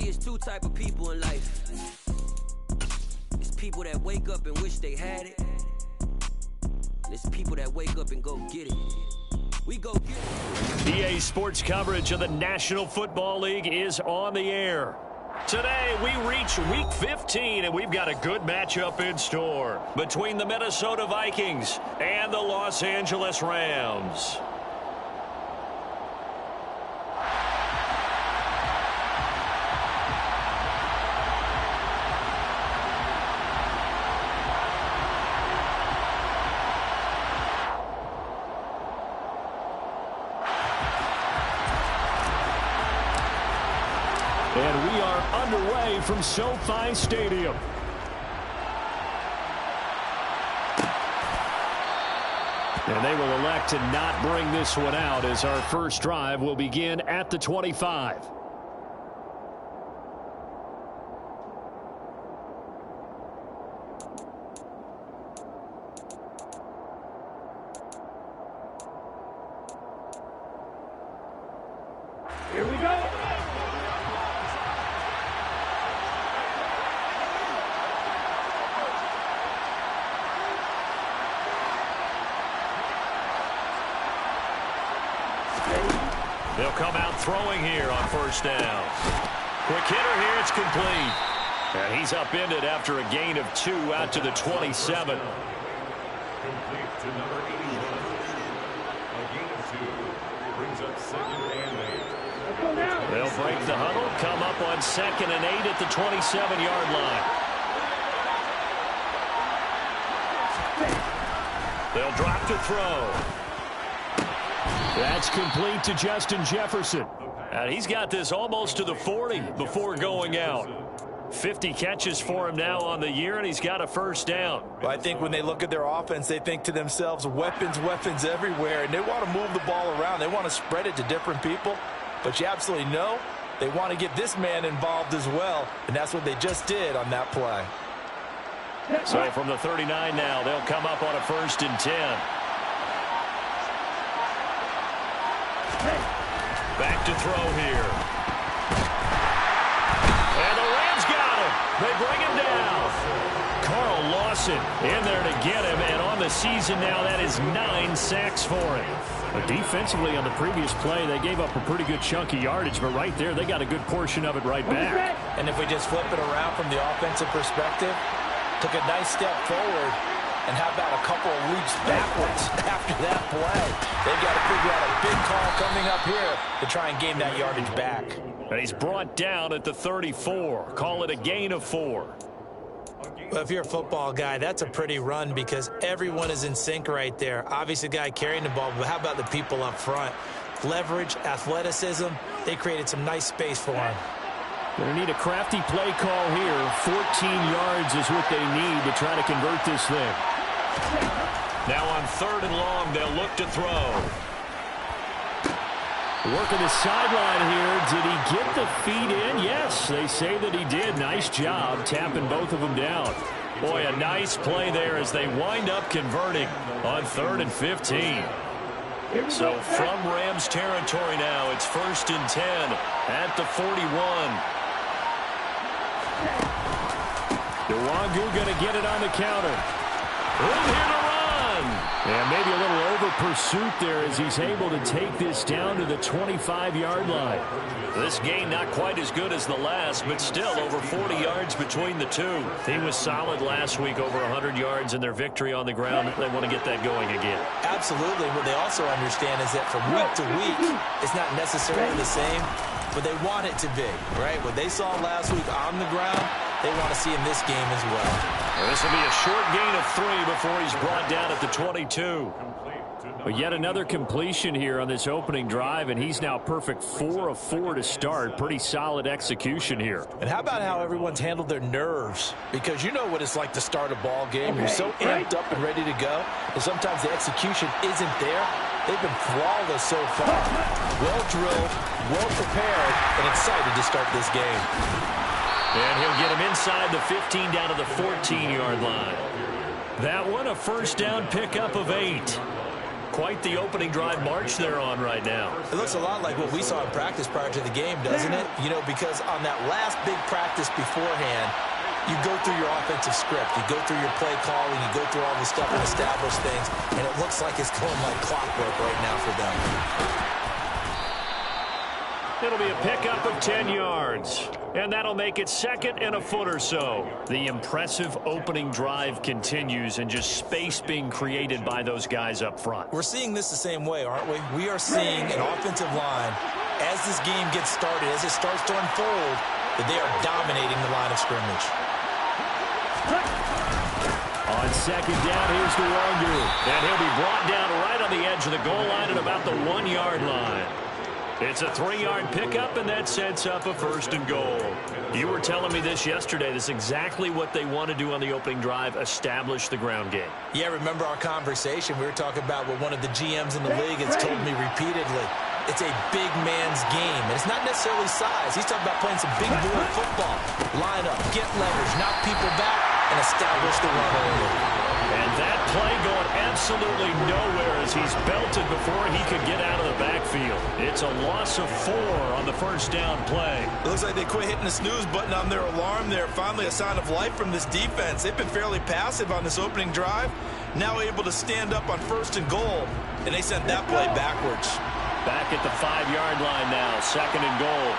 See, it's two type of people in life. It's people that wake up and wish they had it. And it's people that wake up and go get it. We go get it. EA Sports coverage of the National Football League is on the air. Today, we reach Week 15, and we've got a good matchup in store between the Minnesota Vikings and the Los Angeles Rams. And we are underway from SoFi Stadium. And they will elect to not bring this one out as our first drive will begin at the 25. Here we go. They'll come out throwing here on first down. Quick hitter here, it's complete. And he's upended after a gain of 2 out to the 27. Complete to number 81. A gain of 2 brings up 2nd and 8. They'll break the huddle, come up on 2nd and 8 at the 27-yard line. They'll drop to throw. That's complete to Justin Jefferson. And he's got this almost to the 40 before going out. 50 catches for him now on the year, and he's got a first down. Well, I think when they look at their offense, they think to themselves, weapons, weapons everywhere, and they want to move the ball around. They want to spread it to different people, but you absolutely know they want to get this man involved as well, and that's what they just did on that play. So from the 39 now, they'll come up on a 1st and 10. Back to throw here. And the Rams got him. They bring him down. Carl Lawson in there to get him, and on the season now, that is 9 sacks for him. But defensively on the previous play, they gave up a pretty good chunk of yardage, but right there, they got a good portion of it right back. And if we just flip it around from the offensive perspective, took a nice step forward, and how about a couple of leaps backwards after that play? They've got to figure out a big call coming up here to try and gain that yardage back. And he's brought down at the 34. Call it a gain of 4. Well, if you're a football guy, that's a pretty run because everyone is in sync right there. Obviously, the guy carrying the ball, but how about the people up front? Leverage, athleticism, they created some nice space for him. Going to need a crafty play call here. 14 yards is what they need to try to convert this thing. Now on 3rd and long, they'll look to throw. Working the sideline here. Did he get the feet in? Yes, they say that he did. Nice job tapping both of them down. Boy, a nice play there as they wind up converting on 3rd and 15. So from Rams territory now, it's 1st and 10 at the 41. Nwangu going to get it on the counter. In here to run. And maybe a little over pursuit there as he's able to take this down to the 25-yard line. This game not quite as good as the last, but still over 40 yards between the two. He was solid last week, over 100 yards in their victory on the ground. They want to get that going again. Absolutely. What they also understand is that from week to week, it's not necessarily the same, but they want it to be, right? What they saw last week on the ground, they want to see in this game as well. This will be a short gain of 3 before he's brought down at the 22. But yet another completion here on this opening drive, and he's now perfect 4 of 4 to start. Pretty solid execution here. And how about how everyone's handled their nerves? Because you know what it's like to start a ball game. You're so amped up and ready to go, and sometimes the execution isn't there. They've been flawless so far. Well drilled, well prepared, and excited to start this game. And he'll get him inside the 15 down to the 14-yard line. That one a first down pickup of 8. Quite the opening drive march they're on right now. It looks a lot like what we saw in practice prior to the game, doesn't it? You know, because on that last big practice beforehand, you go through your offensive script, you go through your play calling, you go through all the stuff and establish things, and it looks like it's going like clockwork right now for them. It'll be a pickup of 10 yards, and that'll make it second and a foot or so. The impressive opening drive continues, and just space being created by those guys up front. We're seeing this the same way, aren't we? We are seeing an offensive line, as this game gets started, as it starts to unfold, that they are dominating the line of scrimmage. On second down, here's Durango, and he'll be brought down right on the edge of the goal line at about the 1-yard line. It's a 3-yard pickup, and that sets up a first and goal. You were telling me this yesterday. This is exactly what they want to do on the opening drive, establish the ground game. Yeah, remember our conversation? We were talking about what one of the GMs in the league has told me repeatedly. It's a big man's game, and it's not necessarily size. He's talking about playing some big boy football. Line up, get leverage, knock people back, and establish the run early. And that play going absolutely nowhere as he's belted before he could get out of the backfield. It's a loss of 4 on the first down play. It looks like they quit hitting the snooze button on their alarm there. Finally a sign of life from this defense. They've been fairly passive on this opening drive. Now able to stand up on first and goal, and they sent that play backwards. Back at the 5-yard line now, second and goal.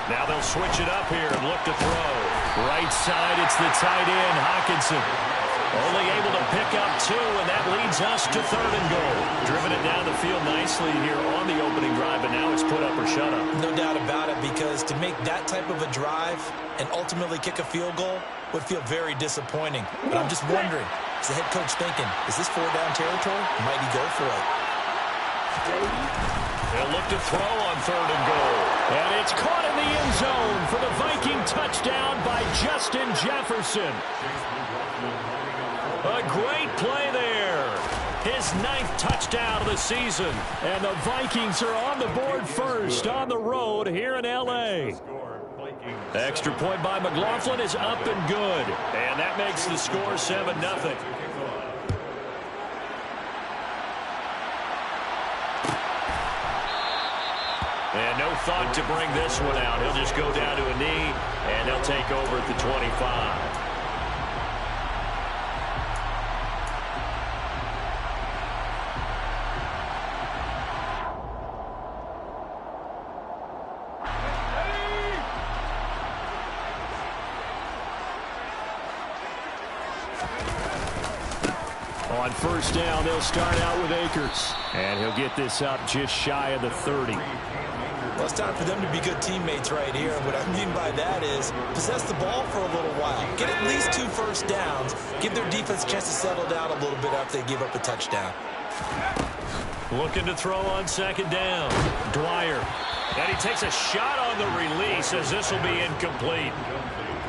Now they'll switch it up here and look to throw. Right side, it's the tight end, Hawkinson. Only able to pick up 2, and that leads us to third and goal. Driven it down the field nicely here on the opening drive, but now it's put up or shut up. No doubt about it, because to make that type of a drive and ultimately kick a field goal would feel very disappointing. But I'm just wondering, is the head coach thinking, is this 4-down territory? Might he go for it? They'll look to throw on third and goal. And it's caught in the end zone for the Viking touchdown by Justin Jefferson. A great play there. His 9th touchdown of the season. And the Vikings are on the board first on the road here in L.A. Extra point by McLaughlin is up and good. And that makes the score 7-0. And no thought to bring this one out. He'll just go down to a knee, and they'll take over at the 25. On first down, they'll start out with Akers. And he'll get this up just shy of the 30. Well, it's time for them to be good teammates right here. And what I mean by that is possess the ball for a little while. Get at least 2 first downs. Give their defense a chance to settle down a little bit after they give up a touchdown. Looking to throw on second down. Dwyer. And he takes a shot on the release as this will be incomplete.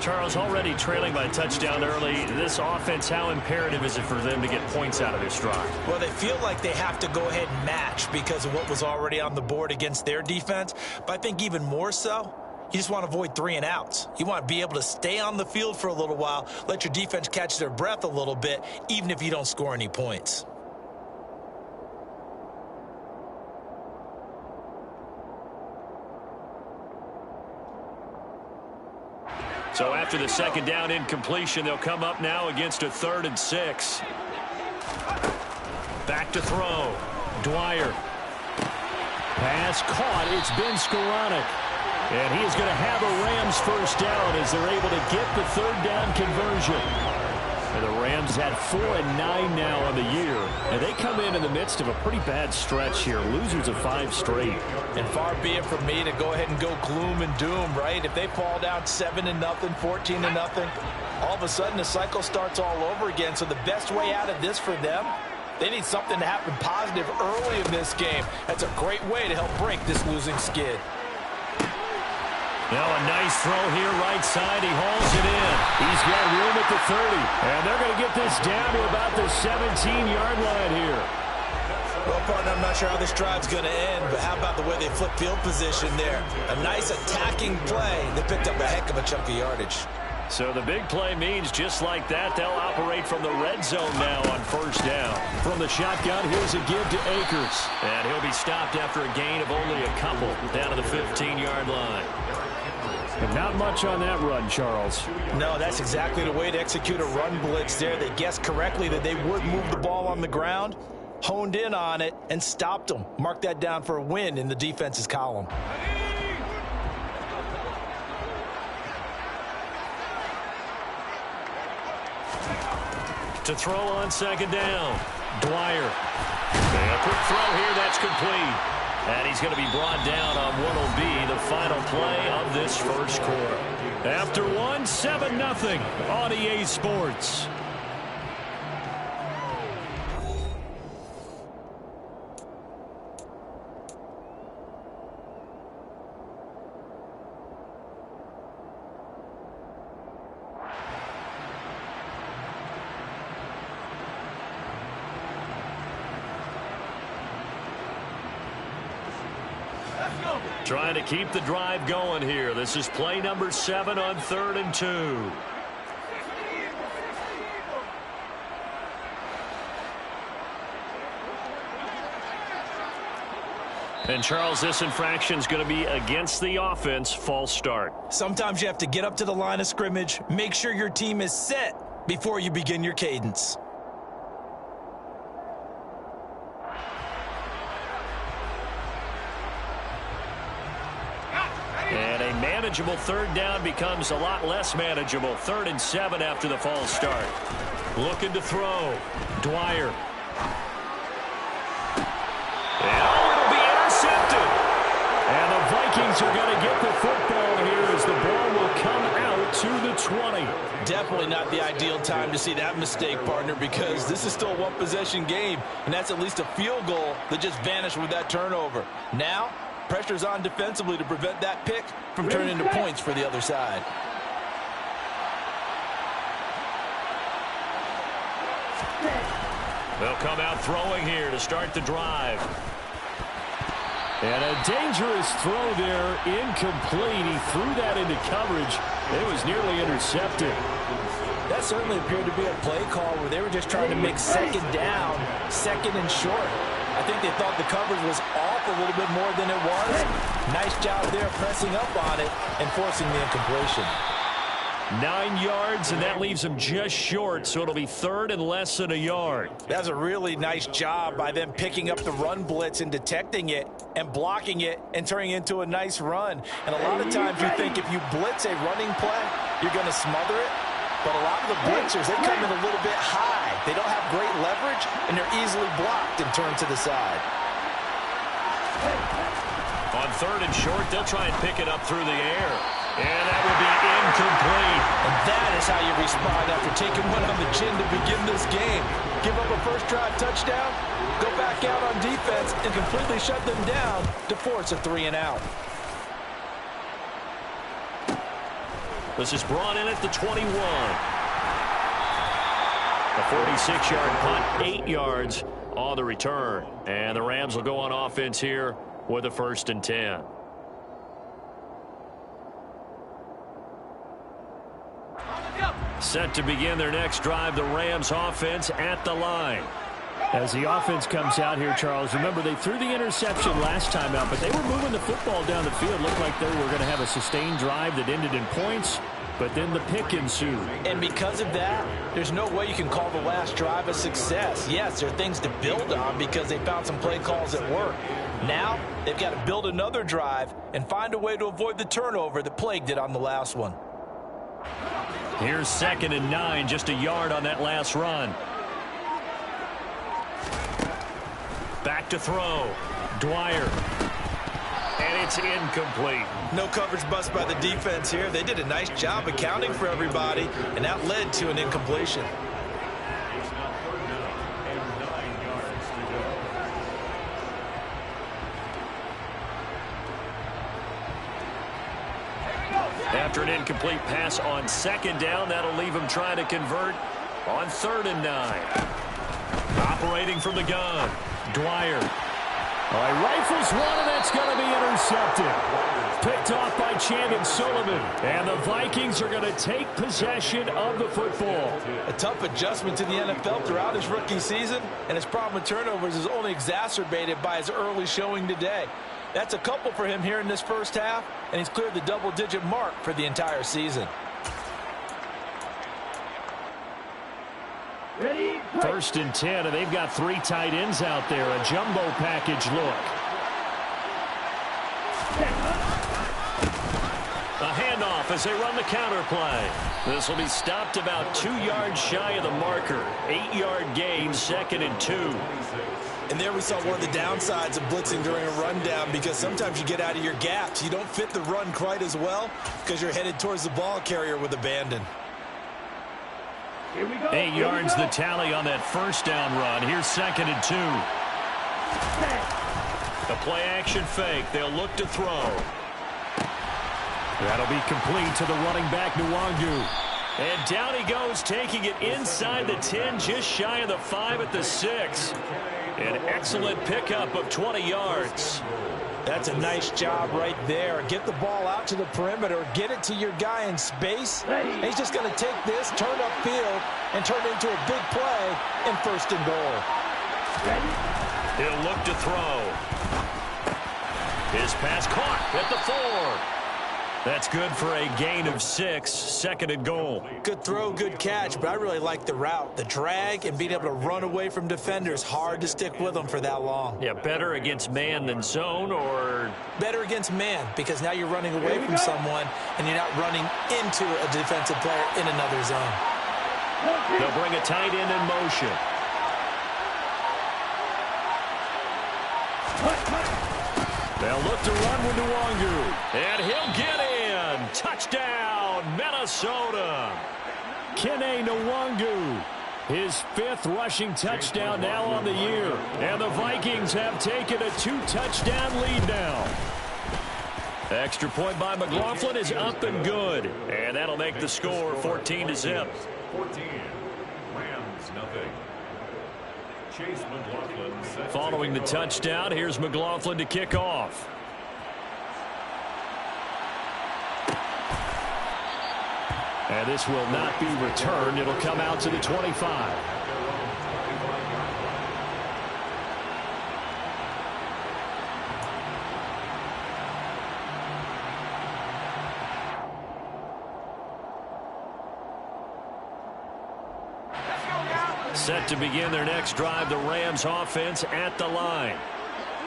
Charles, already trailing by a touchdown early. This offense, how imperative is it for them to get points out of this drive? Well, they feel like they have to go ahead and match because of what was already on the board against their defense. But I think even more so, you just want to avoid 3 and outs. You want to be able to stay on the field for a little while, let your defense catch their breath a little bit, even if you don't score any points. So after the second down incompletion, they'll come up now against a 3rd and 6. Back to throw. Dwyer. Pass caught. It's Ben Skoranek. And he is going to have a Rams first down as they're able to get the 3rd down conversion. And the Rams had 4 and 9 now on the year. And they come in the midst of a pretty bad stretch here. Losers of 5 straight. And far be it from me to go ahead and go gloom and doom, right? If they fall down 7-0, 14-0, all of a sudden the cycle starts all over again. So the best way out of this for them, they need something to happen positive early in this game. That's a great way to help break this losing skid. Now a nice throw here, right side. He hauls it in. He's got room at the 30. And they're going to get this down to about the 17-yard line here. Well, partner, I'm not sure how this drive's going to end, but how about the way they flip field position there? A nice attacking play. They picked up a heck of a chunk of yardage. So the big play means just like that, they'll operate from the red zone now on first down. From the shotgun, here's a give to Akers. And he'll be stopped after a gain of only a couple down to the 15-yard line. And not much on that run, Charles. No, that's exactly the way to execute a run blitz there. They guessed correctly that they would move the ball on the ground, honed in on it, and stopped them. Mark that down for a win in the defense's column. To throw on second down, Dwyer. And a quick throw here, that's complete. And he's going to be brought down on what will be the final play of this first quarter. After 7-0 on EA Sports. Trying to keep the drive going here. This is play number 7 on 3rd and 2. And Charles, this infraction is going to be against the offense. False start. Sometimes you have to get up to the line of scrimmage, make sure your team is set before you begin your cadence. And a manageable 3rd down becomes a lot less manageable. 3rd and 7 after the false start. Looking to throw. Dwyer. And it'll be intercepted. And the Vikings are going to get the football here as the ball will come out to the 20. Definitely not the ideal time to see that mistake, partner, because this is still a one-possession game, and that's at least a field goal that just vanished with that turnover. Now, pressure's on defensively to prevent that pick from turning into points for the other side. They'll come out throwing here to start the drive. And a dangerous throw there, incomplete. He threw that into coverage. It was nearly intercepted. That certainly appeared to be a play call where they were just trying to make second down, second and short. I think they thought the coverage was off a little bit more than it was. Nice job there pressing up on it and forcing the incompletion. 9 yards, and that leaves them just short, so it'll be 3rd and less than a yard. That's a really nice job by them picking up the run blitz and detecting it and blocking it and turning it into a nice run. And a lot of times you think if you blitz a running play, you're going to smother it. But a lot of the blitzers, they come in a little bit high. They don't have great leverage, and they're easily blocked and turned to the side. On 3rd and short, they'll try and pick it up through the air. And that will be incomplete. And that is how you respond after taking one on the chin to begin this game. Give up a first-drive touchdown, go back out on defense, and completely shut them down to force a 3-and-out. This is brought in at the 21. A 46-yard punt, 8 yards on the return. And the Rams will go on offense here with a 1st and 10. Set to begin their next drive, the Rams offense at the line. As the offense comes out here, Charles, remember they threw the interception last time out, but they were moving the football down the field. Looked like they were going to have a sustained drive that ended in points, but then the pick ensued. And because of that, there's no way you can call the last drive a success. Yes, there are things to build on because they found some play calls that work. Now, they've got to build another drive and find a way to avoid the turnover that plagued it on the last one. Here's 2nd and 9, just a yard on that last run. Back to throw. Dwyer. And it's incomplete. No coverage bust by the defense here. They did a nice job accounting for everybody, and that led to an incompletion. After an incomplete pass on 2nd down, that'll leave him trying to convert on 3rd and 9. Operating from the gun, Dwyer. He rifles one, and that's going to be intercepted. Picked off by Chandon Sullivan. And the Vikings are going to take possession of the football. A tough adjustment to the NFL throughout his rookie season, and his problem with turnovers is only exacerbated by his early showing today. That's a couple for him here in this first half, and he's cleared the double-digit mark for the entire season. Ready, First and 10, and they've got 3 tight ends out there. A jumbo package look. A handoff as they run the counter play. This will be stopped about 2 yards shy of the marker. 8-yard gain, 2nd and 2. And there we saw one of the downsides of blitzing during a rundown, because sometimes you get out of your gaps. You don't fit the run quite as well because you're headed towards the ball carrier with abandon. 8 yards the tally on that first down run. Here's 2nd and 2. The play action fake. They'll look to throw. That'll be complete to the running back, Nwangu. And down he goes, taking it inside the 10, just shy of the 5 at the 6. An excellent pickup of 20 yards. That's a nice job right there. Get the ball out to the perimeter, get it to your guy in space. And he's just going to take this, turn upfield, and turn it into a big play in 1st and goal. He'll look to throw. His pass caught at the 4. That's good for a gain of 6, 2nd and goal. Good throw, good catch, but I really like the route. The drag and being able to run away from defenders, hard to stick with them for that long. Yeah, better against man than zone, or? Better against man, because now you're running away from someone and you're not running into a defensive player in another zone. They'll bring a tight end in motion. They'll look to run with Nwangu. And he'll get in. Touchdown, Minnesota. Kene Nwangu. His 5th rushing touchdown now on the year. And the Vikings have taken a 2-touchdown lead now. Extra point by McLaughlin is up and good. And that'll make the score 14-0. 14. Rams, nothing. Chase McLaughlin. Following the touchdown, here's McLaughlin to kick off. And this will not be returned. It'll come out to the 25. Set to begin their next drive, the Rams offense at the line.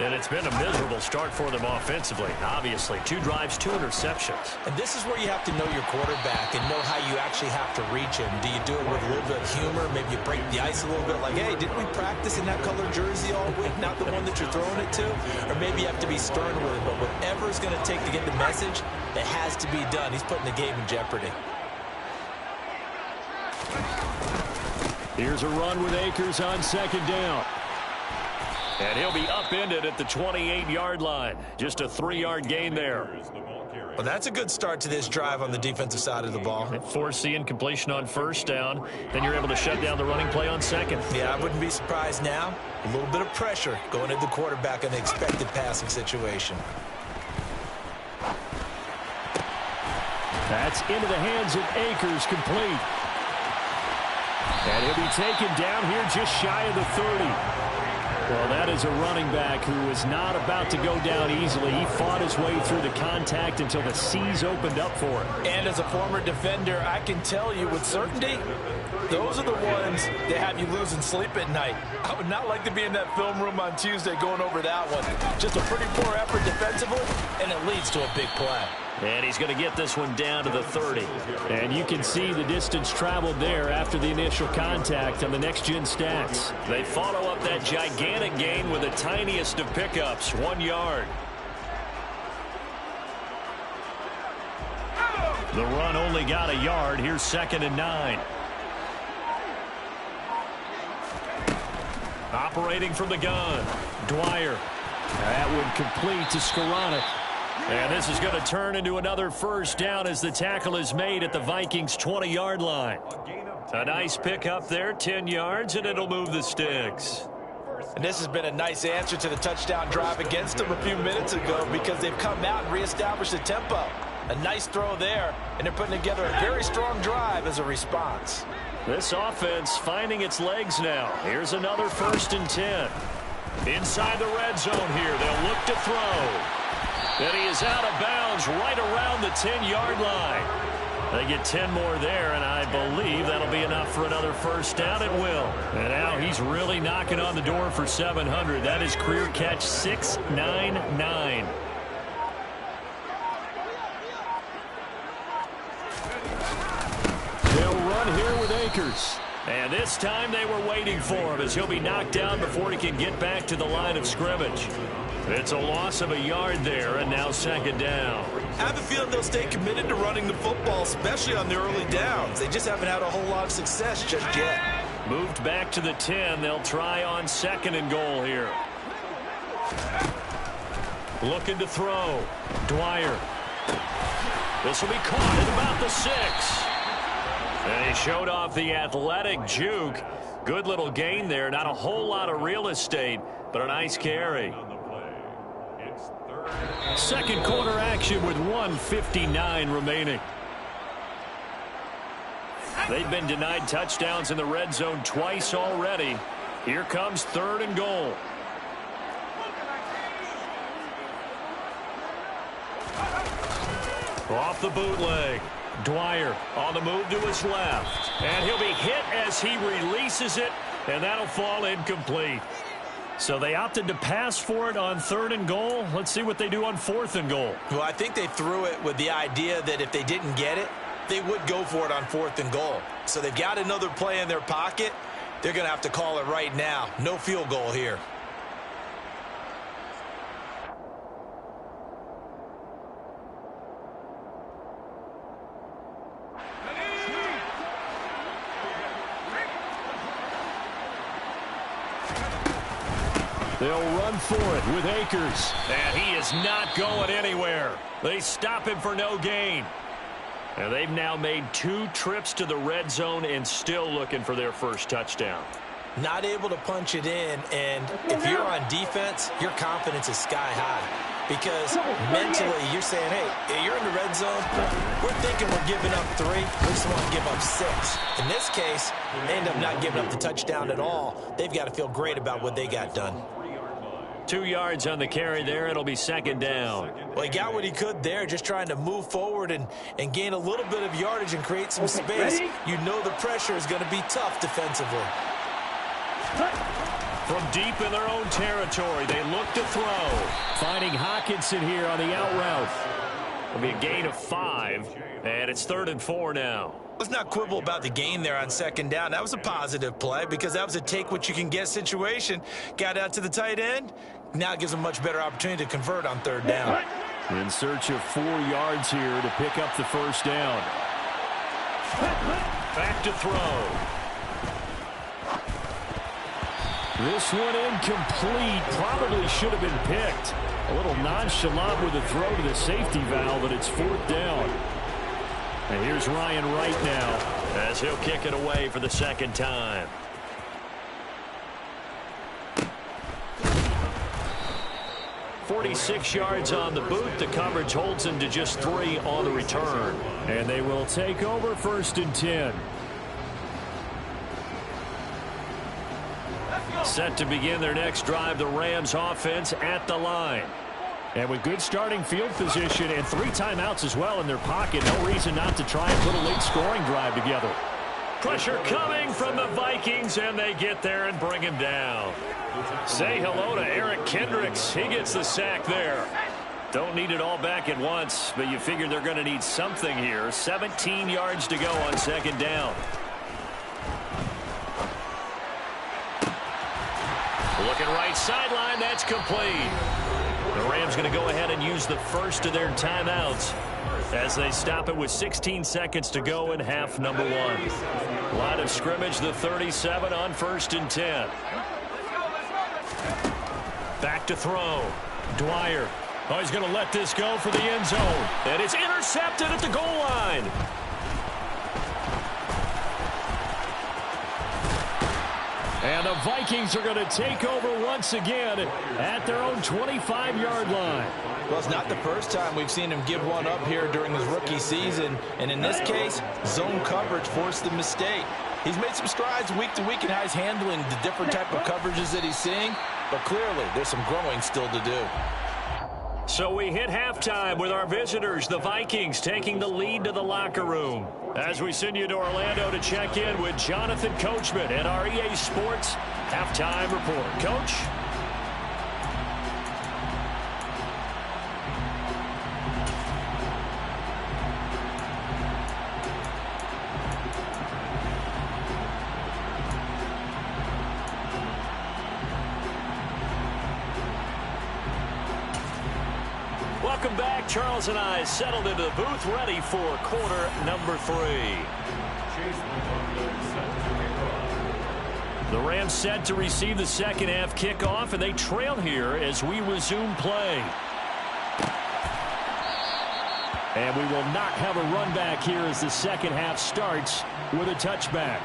And it's been a miserable start for them offensively. Obviously, 2 drives, 2 interceptions. And this is where you have to know your quarterback and know how you actually have to reach him. Do you do it with a little bit of humor? Maybe you break the ice a little bit, like, hey, didn't we practice in that color jersey all week, not the one that you're throwing it to? Or maybe you have to be stern with it. But whatever it's going to take to get the message, it has to be done. He's putting the game in jeopardy. Here's a run with Akers on 2nd down. And he'll be upended at the 28-yard line. Just a 3-yard gain there. Well, that's a good start to this drive on the defensive side of the ball. Force the incompletion on 1st down. Then you're able to shut down the running play on 2nd. Yeah, I wouldn't be surprised now. A little bit of pressure going at the quarterback in the expected passing situation. That's into the hands of Akers, complete. And he'll be taken down here just shy of the 30. Well, that is a running back who is not about to go down easily. He fought his way through the contact until the C's opened up for him. And as a former defender, I can tell you with certainty, those are the ones that have you losing sleep at night. I would not like to be in that film room on Tuesday going over that one. Just a pretty poor effort defensively, and it leads to a big play. And he's going to get this one down to the 30. And you can see the distance traveled there after the initial contact on the next-gen stats. They follow up that gigantic gain with the tiniest of pickups, 1 yard. The run only got a yard. Here's 2nd and 9. Operating from the gun, Dwyer. That one complete to Skoranek. And this is going to turn into another 1st down as the tackle is made at the Vikings' 20-yard line. A nice pickup there, 10 yards, and it'll move the sticks. And this has been a nice answer to the touchdown drive against them a few minutes ago because they've come out and reestablished the tempo. A nice throw there, and they're putting together a very strong drive as a response. This offense finding its legs now. Here's another 1st and 10. Inside the red zone here, they'll look to throw. And he is out of bounds right around the 10-yard line. They get 10 more there, and I believe that'll be enough for another 1st down at will. And now he's really knocking on the door for 700. That is career catch 699. They'll run here with Akers. And this time they were waiting for him as he'll be knocked down before he can get back to the line of scrimmage. It's a loss of a yard there, and now 2nd down. I have a feeling they'll stay committed to running the football, especially on the early downs. They just haven't had a whole lot of success just yet. Moved back to the 10. They'll try on 2nd and goal here. Looking to throw. Dwyer. This will be caught at about the 6. And he showed off the athletic juke. Good little gain there. Not a whole lot of real estate, but a nice carry. 2nd quarter action with 1:59 remaining. They've been denied touchdowns in the red zone twice already. Here comes 3rd and goal. Off the bootleg. Dwyer on the move to his left. And he'll be hit as he releases it, and that'll fall incomplete. So they opted to pass for it on 3rd and goal. Let's see what they do on 4th and goal. Well, I think they threw it with the idea that if they didn't get it, they would go for it on 4th and goal. So they've got another play in their pocket. They're going to have to call it right now. No field goal here. They'll run for it with Akers. And he is not going anywhere. They stop him for no gain. And they've now made 2 trips to the red zone and still looking for their 1st touchdown. Not able to punch it in, and if you're on defense, your confidence is sky high. Because mentally, you're saying, hey, you're in the red zone. We're thinking we're giving up 3. We just want to give up 6. In this case, they end up not giving up the touchdown at all. They've got to feel great about what they got done. 2 yards on the carry there. It'll be 2nd down. Well, he got what he could there, just trying to move forward and gain a little bit of yardage and create some space. You know the pressure is going to be tough defensively. From deep in their own territory, they look to throw. Finding Hockenson here on the out route. It'll be a gain of 5, and it's 3rd and 4 now. Let's not quibble about the gain there on 2nd down. That was a positive play because that was a take-what-you-can-get situation. Got out to the tight end. Now it gives them a much better opportunity to convert on 3rd down. In search of 4 yards here to pick up the 1st down. Back to throw. This one incomplete. Probably should have been picked. A little nonchalant with a throw to the safety valve, but it's 4th down. And here's Ryan Wright now as he'll kick it away for the 2nd time. .46 yards on the boot. The coverage holds him to just 3 on the return. And they will take over 1st and 10. Set to begin their next drive, the Rams offense at the line. And with good starting field position and 3 timeouts as well in their pocket, no reason not to try and put a late scoring drive together. Pressure coming from the Vikings, and they get there and bring him down. Say hello to Eric Kendricks. He gets the sack there. Don't need it all back at once, but you figure they're going to need something here. 17 yards to go on 2nd down. Looking right sideline, that's complete. The Rams going to go ahead and use the first of their timeouts as they stop it with 16 seconds to go in half number 1. Line of scrimmage, the 37 on 1st and 10. Back to throw. Dwyer. Oh, he's going to let this go for the end zone. And it's intercepted at the goal line. And the Vikings are going to take over once again at their own 25-yard line. Well, it's not the first time we've seen him give one up here during his rookie season. And in this case, zone coverage forced the mistake. He's made some strides week to week in how he's handling the different type of coverages that he's seeing. But clearly, there's some growing still to do. So we hit halftime with our visitors, the Vikings, taking the lead to the locker room. As we send you to Orlando to check in with Jonathan Coachman at our EA Sports Halftime Report. Coach? Welcome back. Charles and I settled into the booth, ready for quarter number 3. The Rams set to receive the second half kickoff, and they trail here as we resume play. And we will not have a run back here as the second half starts with a touchback.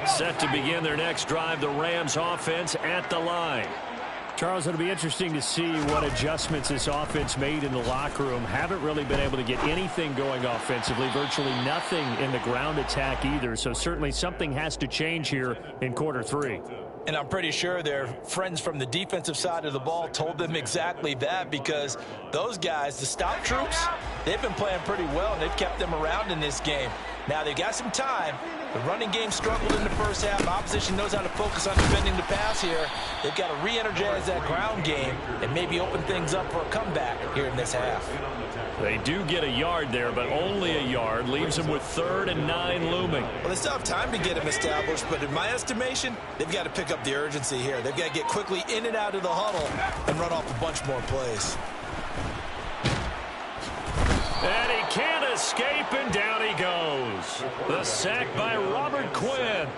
Set to begin their next drive, the Rams offense at the line. Charles, it'll be interesting to see what adjustments this offense made in the locker room. Haven't really been able to get anything going offensively, virtually nothing in the ground attack either. So certainly something has to change here in quarter 3. And I'm pretty sure their friends from the defensive side of the ball told them exactly that, because those guys, the stop troops, they've been playing pretty well, and they've kept them around in this game. Now, they've got some time. The running game struggled in the first half. Opposition knows how to focus on defending the pass here. They've got to re-energize that ground game and maybe open things up for a comeback here in this half. They do get a yard there, but only a yard. Leaves them with 3rd and 9 looming. Well, they still have time to get him established, but in my estimation, they've got to pick up the urgency here. They've got to get quickly in and out of the huddle and run off a bunch more plays. And he can't escape, and down he goes. The sack by Robert Quinn.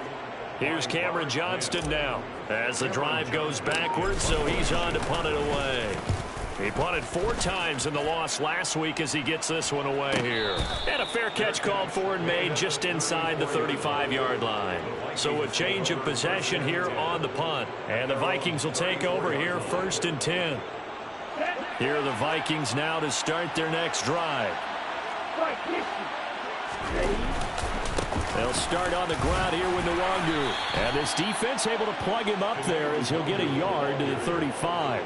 Here's Cameron Johnston now as the drive goes backwards, so he's on to punt it away. He punted 4 times in the loss last week as he gets this one away here. And a fair catch called for and made just inside the 35-yard line. So a change of possession here on the punt. And the Vikings will take over here 1st and 10. Here are the Vikings now to start their next drive. They'll start on the ground here with Nwangu. And this defense able to plug him up there as he'll get a yard to the 35.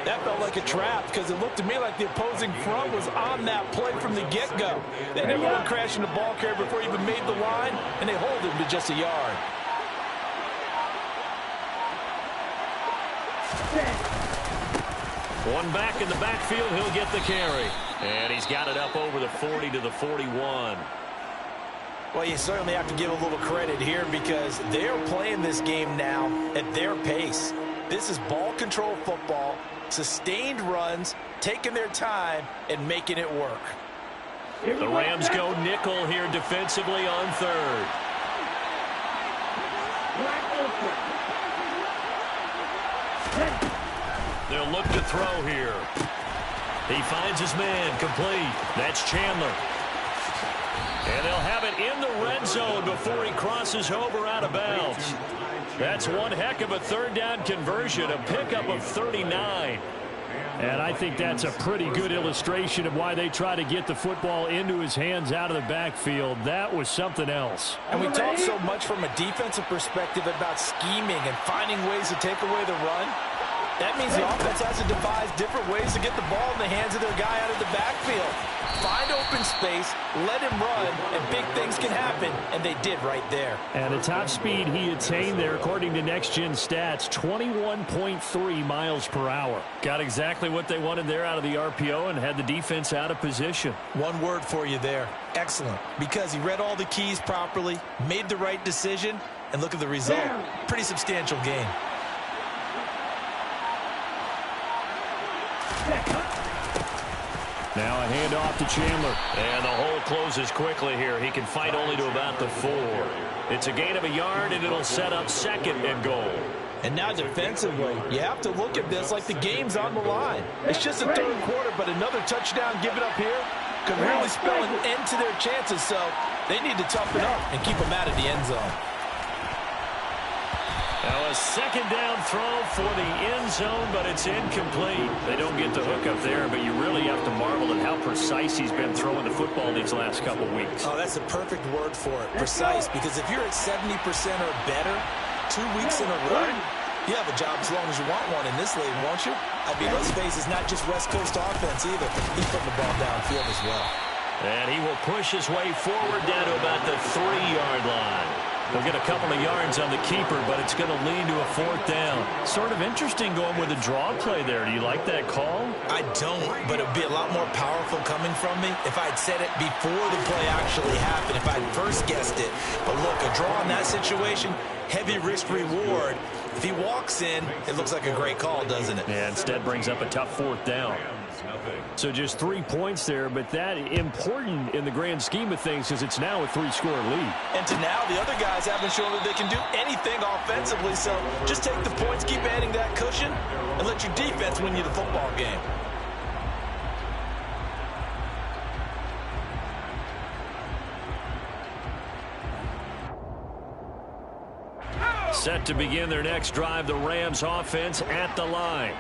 That felt like a trap, because it looked to me like the opposing front was on that play from the get-go. They never went crashing the ball carrier before he even made the line, and they hold him to just a yard. One back in the backfield, he'll get the carry. And he's got it up over the 40 to the 41. Well, you certainly have to give a little credit here, because they're playing this game now at their pace. This is ball control football, sustained runs, taking their time, and making it work. The Rams go nickel here defensively on 3rd. They'll look to throw here. He finds his man, complete. That's Chandler. And they'll have it in the red zone before he crosses over out of bounds. That's one heck of a 3rd down conversion, a pickup of 39. And I think that's a pretty good illustration of why they try to get the football into his hands out of the backfield. That was something else. And we talk so much from a defensive perspective about scheming and finding ways to take away the run. That means the offense has to devise different ways to get the ball in the hands of their guy out of the backfield. Find open space, let him run, and big things can happen, and they did right there. And the top speed he attained there, according to Next Gen Stats, 21.3 miles per hour. Got exactly what they wanted there out of the RPO and had the defense out of position. One word for you there, excellent, because he read all the keys properly, made the right decision, and look at the result. Pretty substantial game. Now a handoff to Chandler. And the hole closes quickly here. He can fight only to about the 4. It's a gain of a yard, and it'll set up 2nd and goal. And now defensively, you have to look at this like the game's on the line. It's just the 3rd quarter, but another touchdown given up here, could really spell an end to their chances, so they need to toughen up and keep them out of the end zone. Now a second down throw for the end zone, but it's incomplete. They don't get the hook up there, but you really have to marvel at how precise he's been throwing the football these last couple weeks. Oh, that's the perfect word for it, precise, because if you're at 70% or better 2 weeks in a row, you have a job as long as you want one in this league, won't you? I mean, let's face it, it's not just West Coast offense either. He's putting the ball downfield as well. And he will push his way forward down to about the 3-yard line. He'll get a couple of yards on the keeper, but it's going to lead to a 4th down. Sort of interesting going with a draw play there. Do you like that call? I don't, but it would be a lot more powerful coming from me if I'd said it before the play actually happened, if I'd first guessed it. But look, a draw in that situation, heavy risk reward. If he walks in, it looks like a great call, doesn't it? Yeah, instead brings up a tough 4th down. So just 3 points there, but that important in the grand scheme of things because it's now a 3-score lead. And to now, the other guys haven't shown that they can do anything offensively, so just take the points, keep adding that cushion, and let your defense win you the football game. Set to begin their next drive, the Rams offense at the line.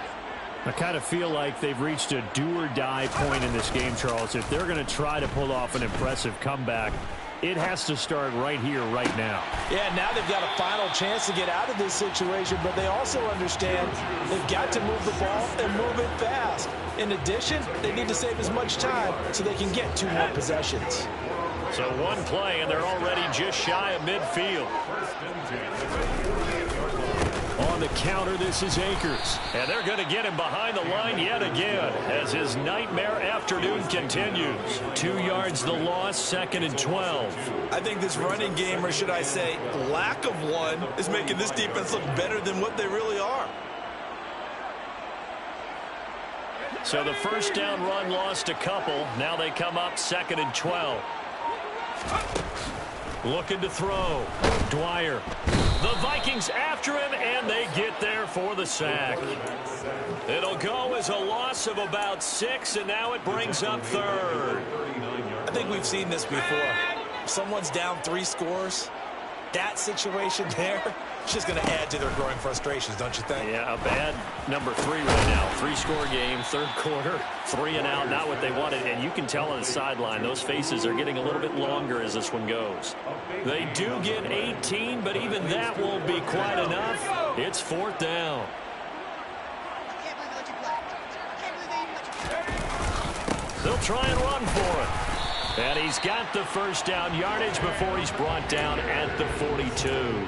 I kind of feel like they've reached a do-or-die point in this game, Charles. If they're going to try to pull off an impressive comeback, it has to start right here, right now. Yeah, now they've got a final chance to get out of this situation, but they also understand they've got to move the ball and move it fast. In addition, they need to save as much time so they can get 2 more possessions. So 1 play, and they're already just shy of midfield. On the counter, this is Akers. And they're going to get him behind the line yet again as his nightmare afternoon continues. 2 yards the loss, 2nd and 12. I think this running game, or should I say lack of one, is making this defense look better than what they really are. So the first down run lost a couple. Now they come up 2nd and 12. Looking to throw. Dwyer. The Vikings after him, and they get there for the sack. It'll go as a loss of about 6, and now it brings up 3rd. I think we've seen this before. Someone's down 3 scores. That situation there, it's just going to add to their growing frustrations, don't you think? Yeah, a bad number 3 right now. 3-score game, 3rd quarter, 3 and out, not what they wanted. And you can tell on the sideline, those faces are getting a little bit longer as this one goes. They do get 18, but even that won't be quite enough. It's 4th down. They'll try and run for it. And he's got the first down yardage before he's brought down at the 42.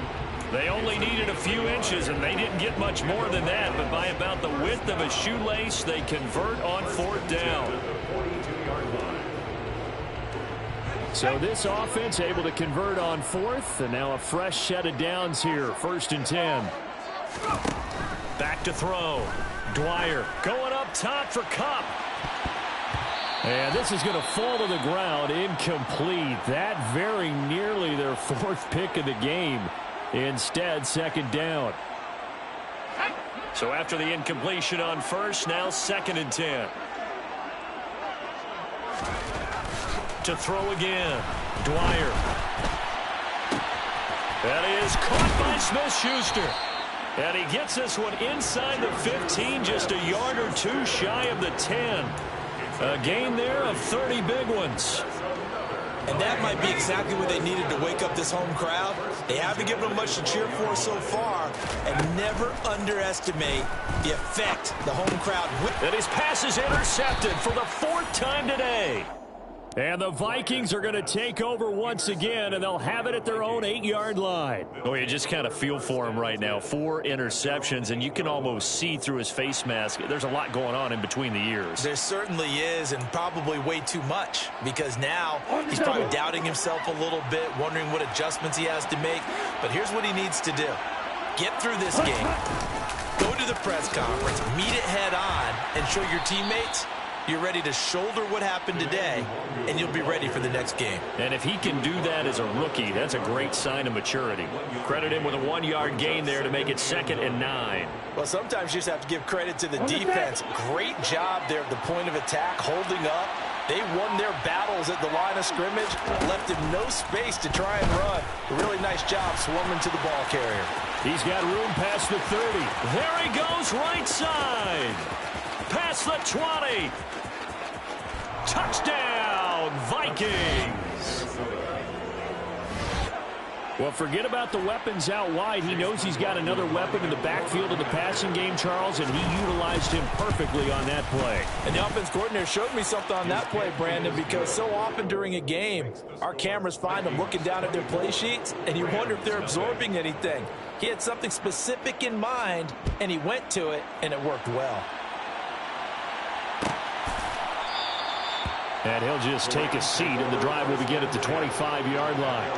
They only needed a few inches, and they didn't get much more than that. But by about the width of a shoelace, they convert on 4th down. So this offense able to convert on 4th, and now a fresh set of downs here. 1st and 10. Back to throw. Dwyer going up top for Kupp. And this is going to fall to the ground, incomplete. That very nearly their 4th pick of the game. Instead, 2nd down. So after the incompletion on 1st, now 2nd and 10. To throw again. Dwyer. That is caught by Smith-Schuster. And he gets this one inside the 15, just a yard or 2 shy of the 10. A gain there of 30 big ones. And that might be exactly what they needed to wake up this home crowd. They haven't given them much to cheer for so far. And never underestimate the effect the home crowd will. And his pass is intercepted for the 4th time today. And the Vikings are going to take over once again, and they'll have it at their own 8-yard line. Oh, you just kind of feel for him right now. 4 interceptions, and you can almost see through his face mask. There's a lot going on in between the ears. There certainly is, and probably way too much, because now he's probably doubting himself a little bit, wondering what adjustments he has to make. But here's what he needs to do. Get through this game. Go to the press conference, meet it head on, and show your teammates you're ready to shoulder what happened today, and you'll be ready for the next game. And if he can do that as a rookie, that's a great sign of maturity. Credit him with a 1-yard gain there to make it 2nd and 9. Well, sometimes you just have to give credit to the defense. Great job there at the point of attack, holding up, They won their battles at the line of scrimmage, left him no space to try and run. A really nice job swarming to the ball carrier. He's got room past the 30. There he goes, right side. Past the 20. Touchdown, Vikings. Well, forget about the weapons out wide. He knows he's got another weapon in the backfield of the passing game, Charles, and he utilized him perfectly on that play. And the offense coordinator showed me something on that play, Brandon, because so often during a game, our cameras find them looking down at their play sheets, and you wonder if they're absorbing anything. He had something specific in mind, and he went to it, and it worked well. And he'll just take a seat, and the drive will begin at the 25-yard line.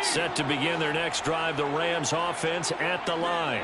Set to begin their next drive, the Rams offense at the line.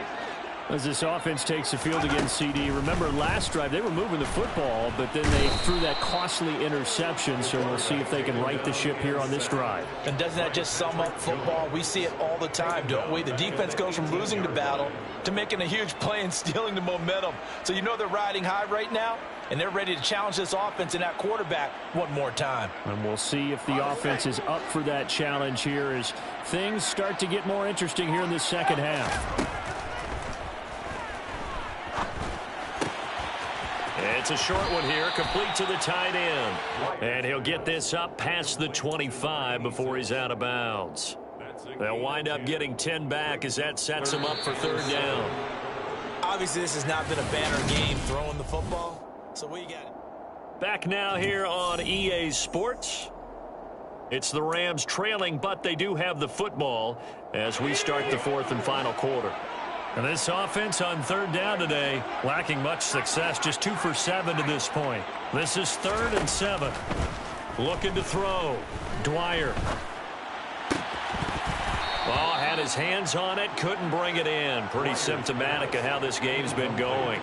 As this offense takes the field against CD, remember last drive they were moving the football, but then they threw that costly interception, so we'll see if they can right the ship here on this drive. And doesn't that just sum up football? We see it all the time, don't we? The defense goes from losing the battle to making a huge play and stealing the momentum. So you know they're riding high right now, and they're ready to challenge this offense and that quarterback one more time. And we'll see if the offense is up for that challenge here as things start to get more interesting here in the second half. It's a short one here, complete to the tight end. And he'll get this up past the 25 before he's out of bounds. They'll wind up getting 10 back as that sets him up for third down. Obviously, this has not been a banner game throwing the football. So we got it. Back now here on EA Sports. It's the Rams trailing, but they do have the football as we start the fourth and final quarter. And this offense on third down today, lacking much success, just 2 for 7 to this point. This is 3rd and 7. Looking to throw. Dwyer. Oh, had his hands on it, couldn't bring it in. Pretty symptomatic of how this game's been going.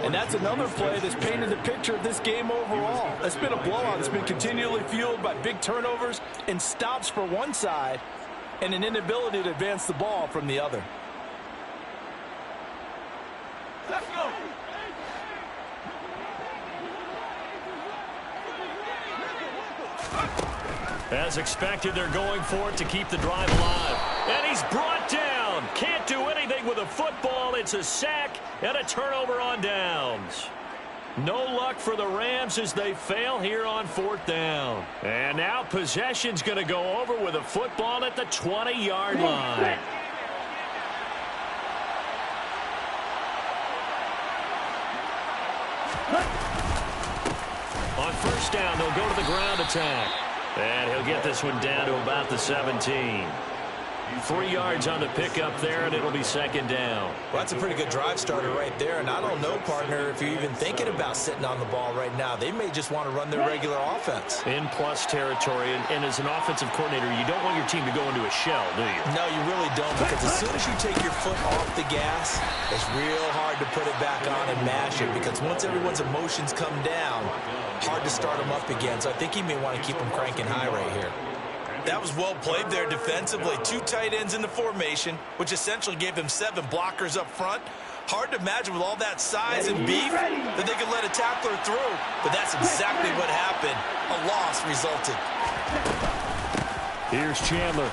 And that's another play that's painted the picture of this game overall. It's been a blowout. It's been continually fueled by big turnovers and stops for one side and an inability to advance the ball from the other. Let's go. As expected, they're going for it to keep the drive alive. And he's brought down. Can't do anything with a football. It's a sack and a turnover on downs. No luck for the Rams as they fail here on 4th down. And now possession's going to go over with a football at the 20-yard line. On 1st down, they'll go to the ground attack. And he'll get this one down to about the 17. 3 yards on the pickup there, and it'll be 2nd down. Well, that's a pretty good drive starter right there. And I don't know, partner, if you're even thinking about sitting on the ball right now. They may just want to run their regular offense. In plus territory, and as an offensive coordinator, you don't want your team to go into a shell, do you? No, you really don't, because as soon as you take your foot off the gas, it's real hard to put it back on and mash it, because once everyone's emotions come down, hard to start them up again. So I think he may want to keep them cranking high right here. That was well played there defensively. 2 tight ends in the formation, which essentially gave them 7 blockers up front. Hard to imagine with all that size and beef that they could let a tackler through. But that's exactly what happened. A loss resulted. Here's Chandler.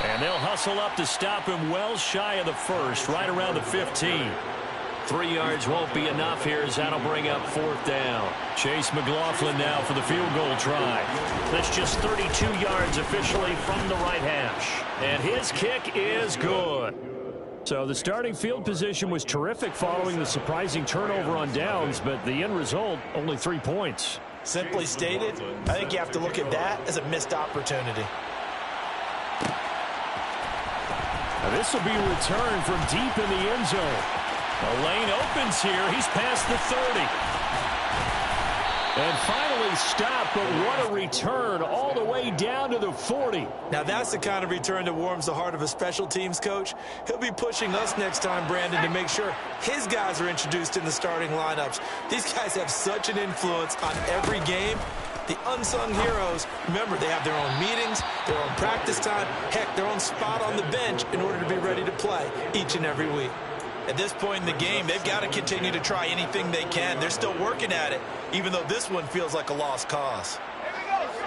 And they'll hustle up to stop him well shy of the 1st, right around the 15. 3 yards won't be enough here as that'll bring up 4th down. Chase McLaughlin now for the field goal try. That's just 32 yards officially from the right hash. And his kick is good. So the starting field position was terrific following the surprising turnover on downs, but the end result, only 3 points. Simply stated, I think you have to look at that as a missed opportunity. Now this will be a return from deep in the end zone. The lane opens here. He's past the 30. And finally stopped, but what a return all the way down to the 40. Now that's the kind of return that warms the heart of a special teams coach. He'll be pushing us next time, Brandon, to make sure his guys are introduced in the starting lineups. These guys have such an influence on every game. The unsung heroes, remember, they have their own meetings, their own practice time, heck, their own spot on the bench in order to be ready to play each and every week. At this point in the game, they've got to continue to try anything they can. They're still working at it, even though this one feels like a lost cause.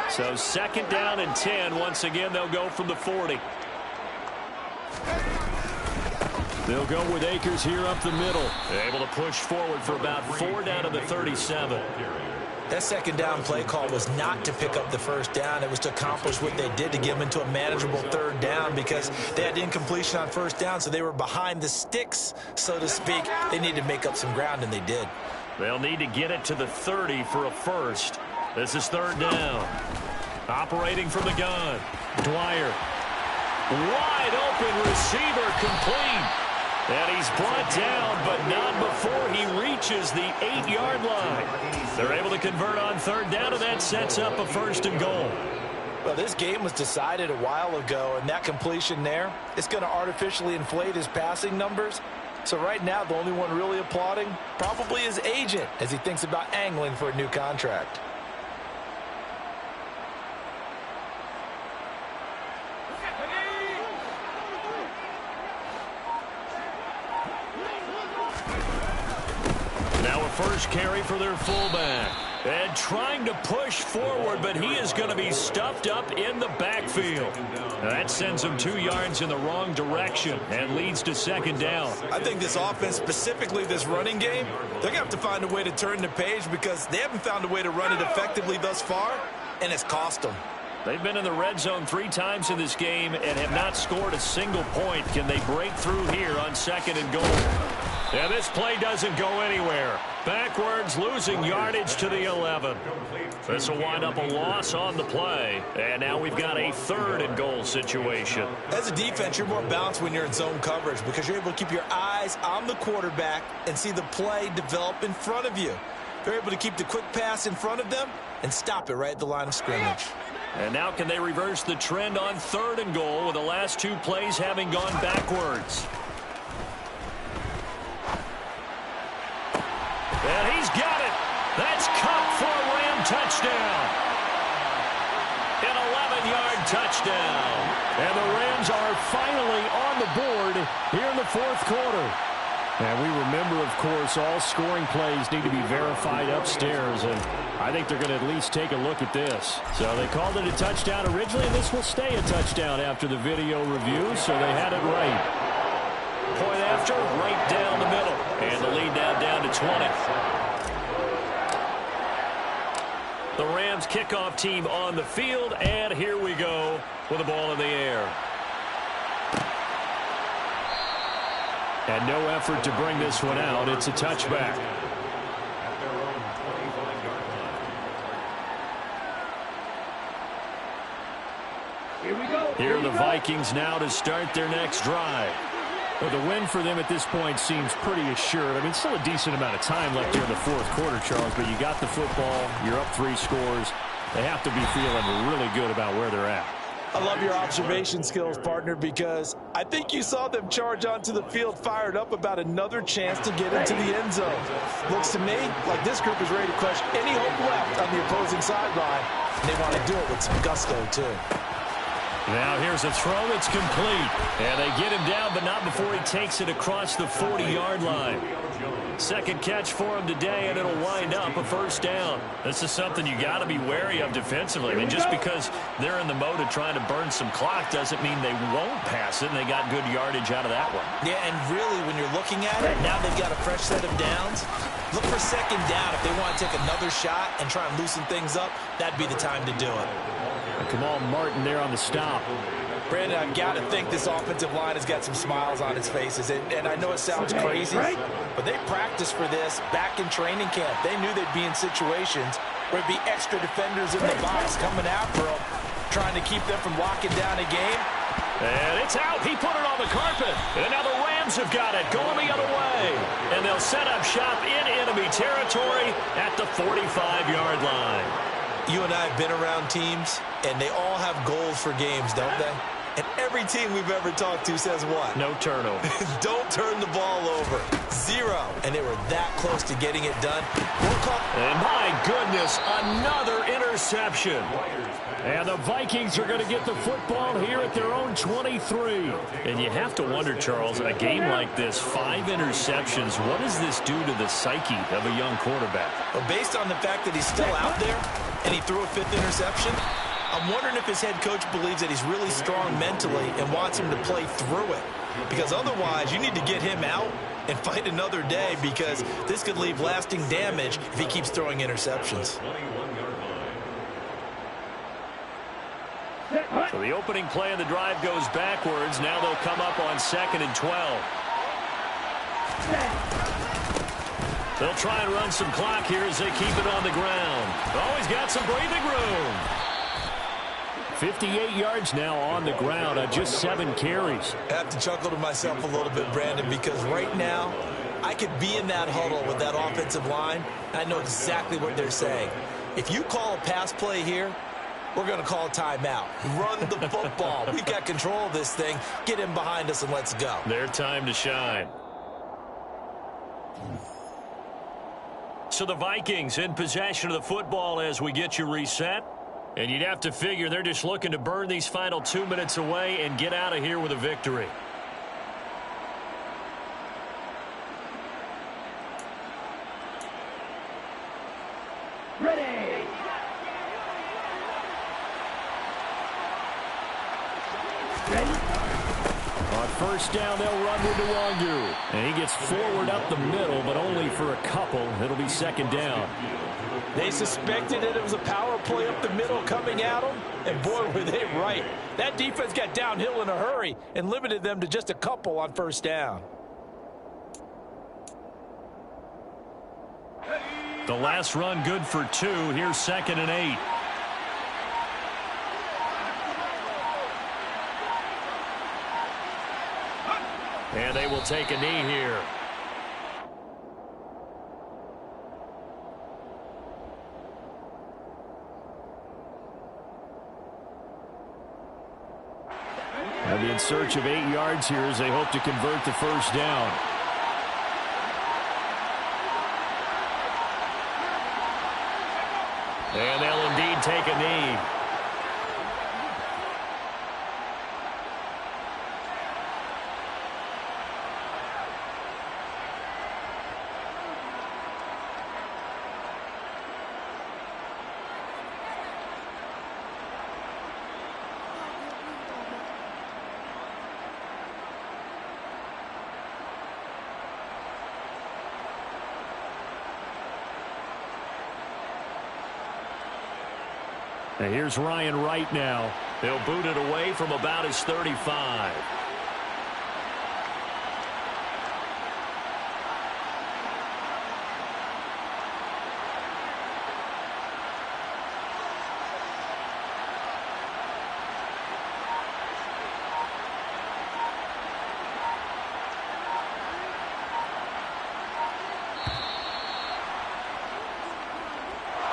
So 2nd down and 10. Once again, they'll go from the 40. They'll go with Akers here up the middle. They're able to push forward for about 4 down to the 37. That 2nd down play call was not to pick up the 1st down. It was to accomplish what they did to get them into a manageable 3rd down because they had incompletion on 1st down, so they were behind the sticks, so to speak. They needed to make up some ground, and they did. They'll need to get it to the 30 for a first. This is 3rd down. Operating from the gun. Dwyer. Wide open receiver complete. And he's brought down, but not before he reaches the 8-yard line. They're able to convert on 3rd down, and that sets up a 1st and goal. Well, this game was decided a while ago, and that completion there, it's going to artificially inflate his passing numbers. So right now, the only one really applauding probably his agent as he thinks about angling for a new contract. First carry for their fullback. And trying to push forward, but he is going to be stuffed up in the backfield. That sends him 2 yards in the wrong direction and leads to 2nd down. I think this offense, specifically this running game, they're going to have to find a way to turn the page because they haven't found a way to run it effectively thus far, and it's cost them. They've been in the red zone 3 times in this game and have not scored a single point. Can they break through here on 2nd and goal? And this play doesn't go anywhere. Backwards, losing yardage to the 11. This will wind up a loss on the play. And now we've got a 3rd and goal situation. As a defense, you're more balanced when you're in zone coverage because you're able to keep your eyes on the quarterback and see the play develop in front of you. They're able to keep the quick pass in front of them and stop it right at the line of scrimmage. And now can they reverse the trend on 3rd and goal with the last 2 plays having gone backwards? And he's got it. That's caught for a Ram touchdown. An 11-yard touchdown. And the Rams are finally on the board here in the 4th quarter. And we remember, of course, all scoring plays need to be verified upstairs. And I think they're going to at least take a look at this. So they called it a touchdown originally, and this will stay a touchdown after the video review. So they had it right. Point after, right down the middle. And the lead now down to 20. The Rams kickoff team on the field, and here we go with the ball in the air. And no effort to bring this one out. It's a touchback. Here are the Vikings now to start their next drive. Well, the win for them at this point seems pretty assured. I mean, still a decent amount of time left here in the 4th quarter, Charles, but you got the football, you're up 3 scores. They have to be feeling really good about where they're at. I love your observation skills, partner, because I think you saw them charge onto the field fired up about another chance to get into the end zone. Looks to me like this group is ready to crush any hope left on the opposing sideline, and they want to do it with some gusto, too. Now here's a throw that's complete. And they get him down, but not before he takes it across the 40-yard line. 2nd catch for him today, and it'll wind up a 1st down. This is something you got to be wary of defensively. I mean, just because they're in the mode of trying to burn some clock doesn't mean they won't pass it, and they got good yardage out of that one. Yeah, and really, when you're looking at it, now they've got a fresh set of downs. Look for 2nd down. If they want to take another shot and try and loosen things up, that'd be the time to do it. Kamal Martin there on the stop. Brandon, I've got to think this offensive line has got some smiles on its faces. And I know it sounds crazy, but they practiced for this back in training camp. They knew they'd be in situations where there'd be extra defenders in the box coming after them, trying to keep them from locking down a game. And it's out. He put it on the carpet. And now the Rams have got it, going the other way. And they'll set up shop in enemy territory at the 45-yard line. You and I have been around teams, and they all have goals for games, don't they? And every team we've ever talked to says what? No turnover. Don't turn the ball over. 0. And they were that close to getting it done. And my goodness, another interception. And the Vikings are going to get the football here at their own 23. And you have to wonder, Charles, a game like this, 5 interceptions, what does this do to the psyche of a young quarterback? Well, based on the fact that he's still out there and he threw a 5th interception, I'm wondering if his head coach believes that he's really strong mentally and wants him to play through it. Because otherwise, you need to get him out and fight another day, because this could leave lasting damage if he keeps throwing interceptions. So the opening play of the drive goes backwards. Now they'll come up on 2nd and 12. They'll try and run some clock here as they keep it on the ground. Always got some breathing room. 58 yards now on the ground on just 7 carries. I have to chuckle to myself a little bit, Brandon, because right now I could be in that huddle with that offensive line. I know exactly what they're saying. If you call a pass play here, we're going to call a timeout. Run the football. We've got control of this thing. Get him behind us and let's go. Their time to shine. So the Vikings in possession of the football as we get you reset. And you'd have to figure they're just looking to burn these final 2 minutes away and get out of here with a victory. Ready. On first down, they'll run with Nwangu. And he gets forward up the middle, but only for a couple. It'll be 2nd down. They suspected that it was a power play up the middle coming at them, and boy, were they right. That defense got downhill in a hurry and limited them to just a couple on first down. The last run good for 2. Here's 2nd and 8. And they will take a knee here. They'll be in search of 8 yards here as they hope to convert the first down. And they'll indeed take a knee. Now here's Ryan Wright now. They'll boot it away from about his 35.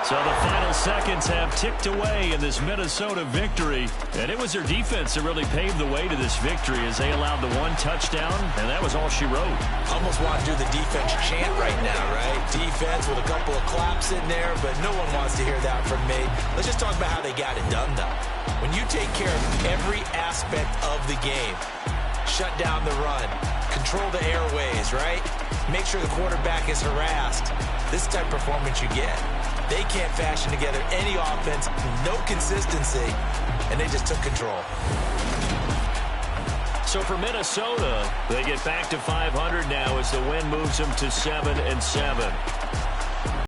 So the final seconds have ticked away in this Minnesota victory. And it was their defense that really paved the way to this victory as they allowed the 1 touchdown, and that was all she wrote. Almost want to do the defense chant right now, right? Defense with a couple of claps in there, but no one wants to hear that from me. Let's just talk about how they got it done, though. When you take care of every aspect of the game, shut down the run, control the airways, right? Make sure the quarterback is harassed. This type of performance you get. They can't fashion together any offense, no consistency, and they just took control. So for Minnesota, they get back to 500 now as the win moves them to 7-7.